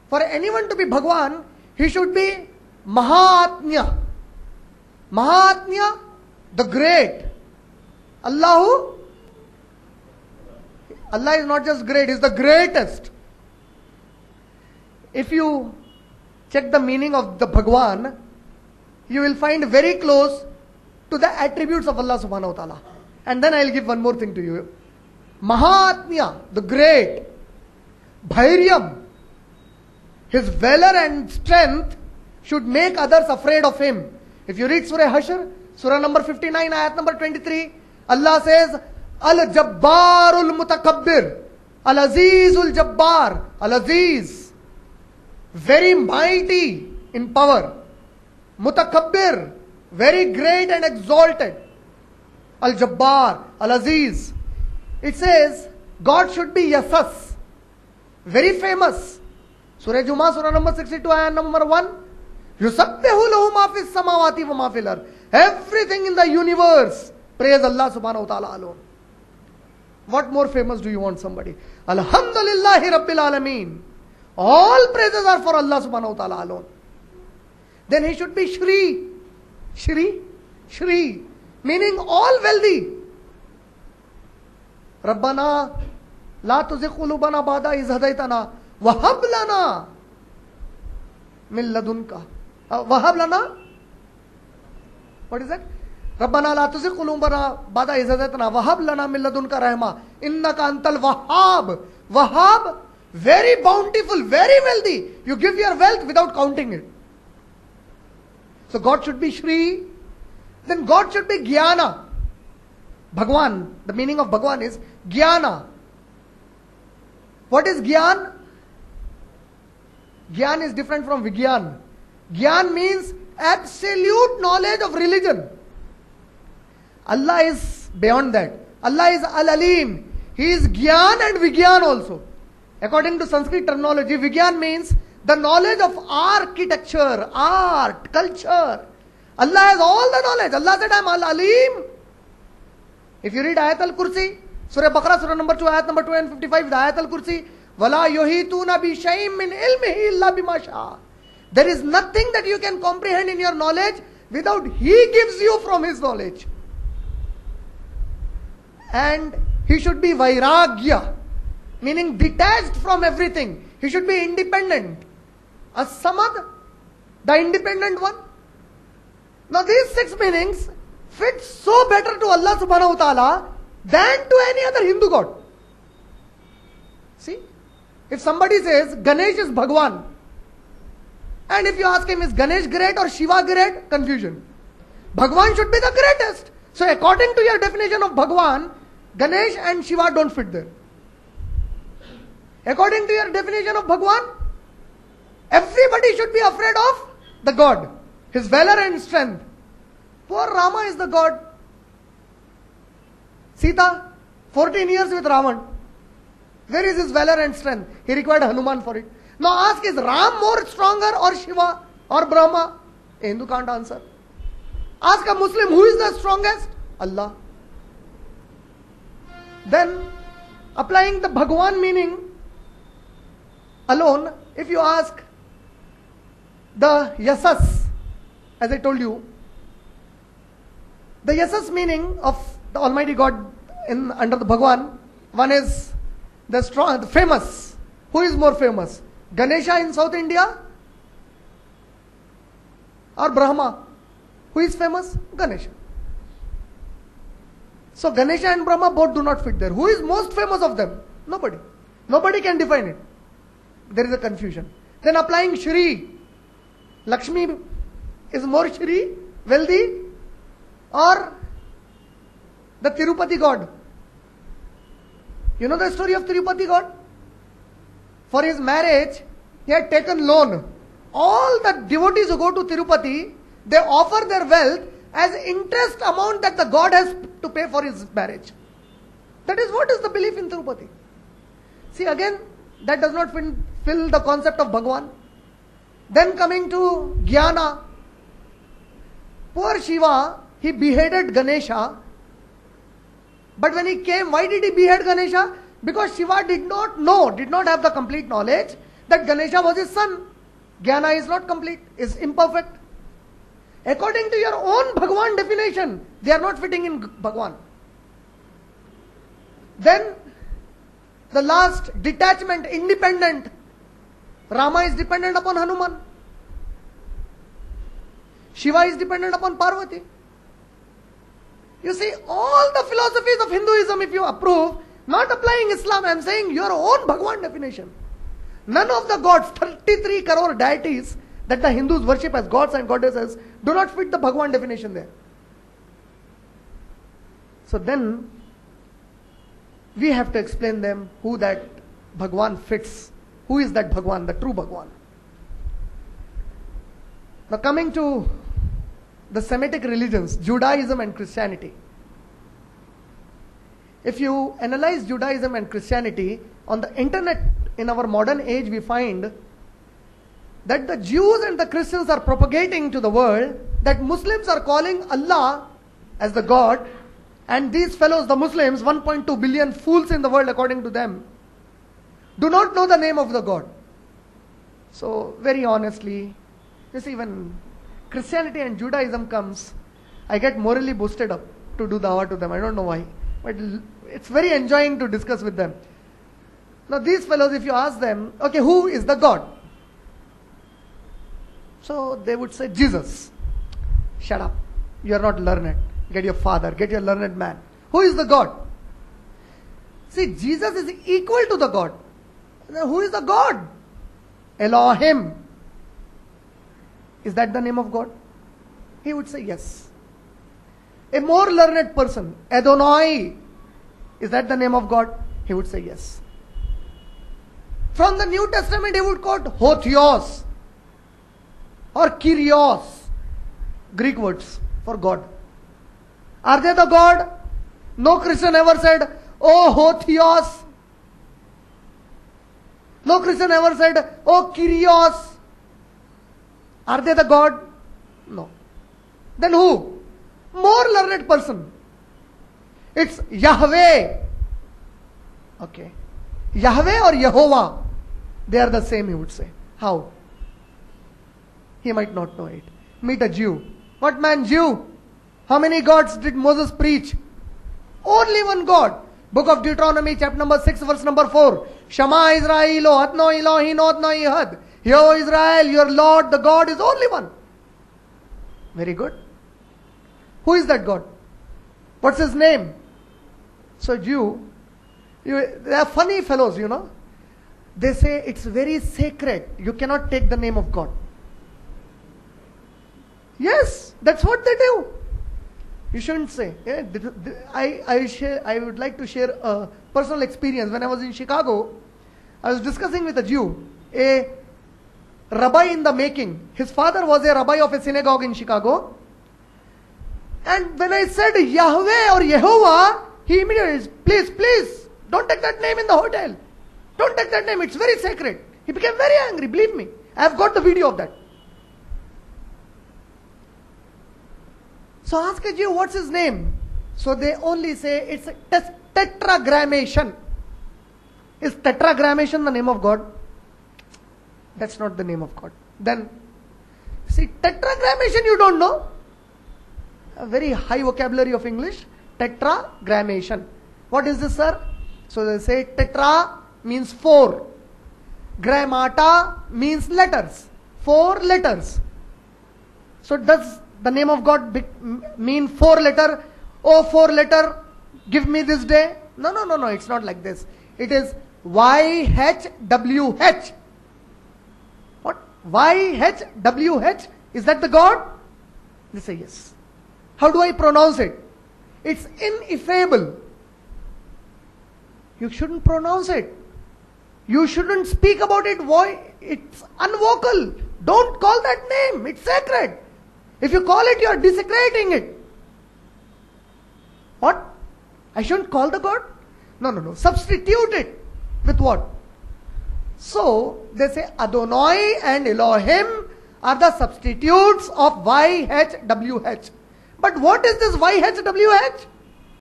For anyone to be Bhagwan, he should be Mahatmya. Mahatmya, the great. Allah is not just great, He is the greatest. If you check the meaning of the Bhagwan, you will find very close to the attributes of Allah subhanahu wa ta'ala. And then I will give one more thing to you. Mahatmya, the great. Bhairyam, his valor and strength should make others afraid of him. If you read Surah Hashr, Surah number 59, ayat number 23, Allah says, Al-Jabbarul Mutakabbir, Al-Azizul Jabbar, Al-Aziz, very mighty in power. Mutakabbir, very great and exalted. Al-Jabbar, Al-Aziz. It says, God should be Yasas, very famous. Surah Jummah, Surah number 62, ayat number 1. Yusabbihu lahu ma fis samawati wa ma fil ard. Everything in the universe praise Allah subhanahu wa ta'ala alone. What more famous do you want somebody? Alhamdulillahi Rabbil Alameen. All praises are for Allah subhanahu wa ta'ala alone. Then he should be Shri. Shri? Shri. Meaning all wealthy. Rabbana la tuzigh qulubana ba'da iz hadaytana wa hab lana min ladunka. Wahab lana? What is that? Rabbana la tuzigh qulubana ba'da iz hadaytana wa hab lana min ladunka rahma innaka antal wahhab. Wahhab, very bountiful, very wealthy. You give your wealth without counting it. So God should be Shri. Then God should be Jnana. Bhagwan, the meaning of Bhagwan is Jnana. What is Jnana? Gyan is different from Vigyan. Gyan means absolute knowledge of religion. Allah is beyond that. Allah is Al-Alim. He is Gyan and Vigyan also. According to Sanskrit terminology, Vigyan means the knowledge of architecture, art, culture. Allah has all the knowledge. Allah said, I am Al-Alim. If you read Ayat al-Kursi, Surah Baqarah, Surah number 2, Ayat number 255, the Ayat al-Kursi, وَلَا يُحِيطُونَ بِشَيْءٍ مِّنْ عِلْمِهِ إِلَّا بِمَا شَاءَ. There is nothing that you can comprehend in your knowledge without He gives you from His knowledge. And He should be Vairagya, meaning detached from everything. He should be independent. As-Samad, the independent one. Now these 6 meanings fit so better to Allah subhanahu wa ta'ala than to any other Hindu god. See? If somebody says Ganesh is Bhagwan, and if you ask him, is Ganesh great or Shiva great? Confusion. Bhagwan should be the greatest. So according to your definition of Bhagwan, Ganesh and Shiva don't fit there. According to your definition of Bhagwan, everybody should be afraid of the God, his valor and strength. Poor Rama is the God. Sita, 14 years with Ravan. Where is his valor and strength? He required Hanuman for it. Now ask, is Ram more stronger or Shiva or Brahma? A Hindu can't answer. Ask a Muslim, who is the strongest? Allah. Then, applying the Bhagwan meaning alone, if you ask the Yasas, as I told you, the Yasas meaning of the Almighty God under the Bhagwan, one is the strong, the famous. Who is more famous? Ganesha in South India or Brahma? Who is famous? Ganesha. So Ganesha and Brahma both do not fit there. Who is most famous of them? Nobody. Nobody can define it. There is a confusion. Then applying Shri. Lakshmi is more Shri, wealthy, or the Tirupati God. You know the story of Tirupati God? For his marriage, he had taken loan. All the devotees who go to Tirupati, they offer their wealth as interest amount that the God has to pay for his marriage. That is what is the belief in Tirupati. See again, that does not fill the concept of Bhagwan. Then coming to Jnana. Poor Shiva, he beheaded Ganesha. But when he came, why did he behead Ganesha? Because Shiva did not know, did not have the complete knowledge that Ganesha was his son. Jnana is not complete, is imperfect. According to your own Bhagwan definition, they are not fitting in Bhagwan. Then, the last, detachment, independent. Rama is dependent upon Hanuman. Shiva is dependent upon Parvati. You see, all the philosophies of Hinduism, if you approve, not applying Islam, I am saying your own Bhagwan definition. None of the gods, 33 crore deities that the Hindus worship as gods and goddesses, do not fit the Bhagwan definition there. So then, we have to explain them who that Bhagwan fits. Who is that Bhagwan, the true Bhagwan? Now coming to the Semitic religions, Judaism and Christianity. If you analyze Judaism and Christianity, on the internet in our modern age we find that the Jews and the Christians are propagating to the world that Muslims are calling Allah as the God, and these fellows, the Muslims, 1.2 billion fools in the world according to them, do not know the name of the God. So very honestly, you see, when Christianity and Judaism comes, I get morally boosted up to do dawah to them. I don't know why, but it's very enjoying to discuss with them. Now these fellows, if you ask them, okay, who is the God? So they would say, Jesus. Shut up. You are not learned. Get your father, get your learned man. Who is the God? See, Jesus is equal to the God. Now, who is the God? Elohim. Is that the name of God? He would say yes. A more learned person, Adonai. Is that the name of God? He would say yes. From the New Testament, he would quote Hotheos or Kyrios, Greek words for God. Are they the God? No Christian ever said, oh Hotheos. No Christian ever said, oh Kyrios. Are they the God? No. Then who? More learned person. It's Yahweh. Okay. Yahweh or Yehovah, they are the same, he would say. How? He might not know it. Meet a Jew. What man, Jew? How many gods did Moses preach? Only one God. Book of Deuteronomy, chapter number 6, verse number 4. Shema Israel, Hatno Elohi, Notno Ihad. Hear, O Israel, your Lord, the God is only one. Very good. Who is that God? What's his name? So Jew, they are funny fellows, you know. They say it's very sacred. You cannot take the name of God. Yes, that's what they do. You shouldn't say. Yeah, I would like to share a personal experience. When I was in Chicago, I was discussing with a Jew, a rabbi in the making. His father was a rabbi of a synagogue in Chicago. And when I said Yahweh or Yehovah, he immediately said, please, don't take that name in the hotel. Don't take that name, it's very sacred. He became very angry, believe me. I have got the video of that. So ask a Jew, what's his name? So they only say it's tetragrammation. Is tetragrammation the name of God? That's not the name of God. Then, see, tetragrammation you don't know. A very high vocabulary of English. Tetragrammation. What is this, sir? So they say tetra means 4. Grammata means letters. 4 letters. So does the name of God mean 4 letter? Oh, 4 letter, give me this day. No, it's not like this. It is YHWH. What? YHWH? Is that the God? They say yes. How do I pronounce it? It's ineffable. You shouldn't pronounce it. You shouldn't speak about it. Why? It's unvocal. Don't call that name. It's sacred. If you call it, you are desecrating it. What? I shouldn't call the God? No. Substitute it with what? So, they say Adonai and Elohim are the substitutes of YHWH. But what is this YHWH?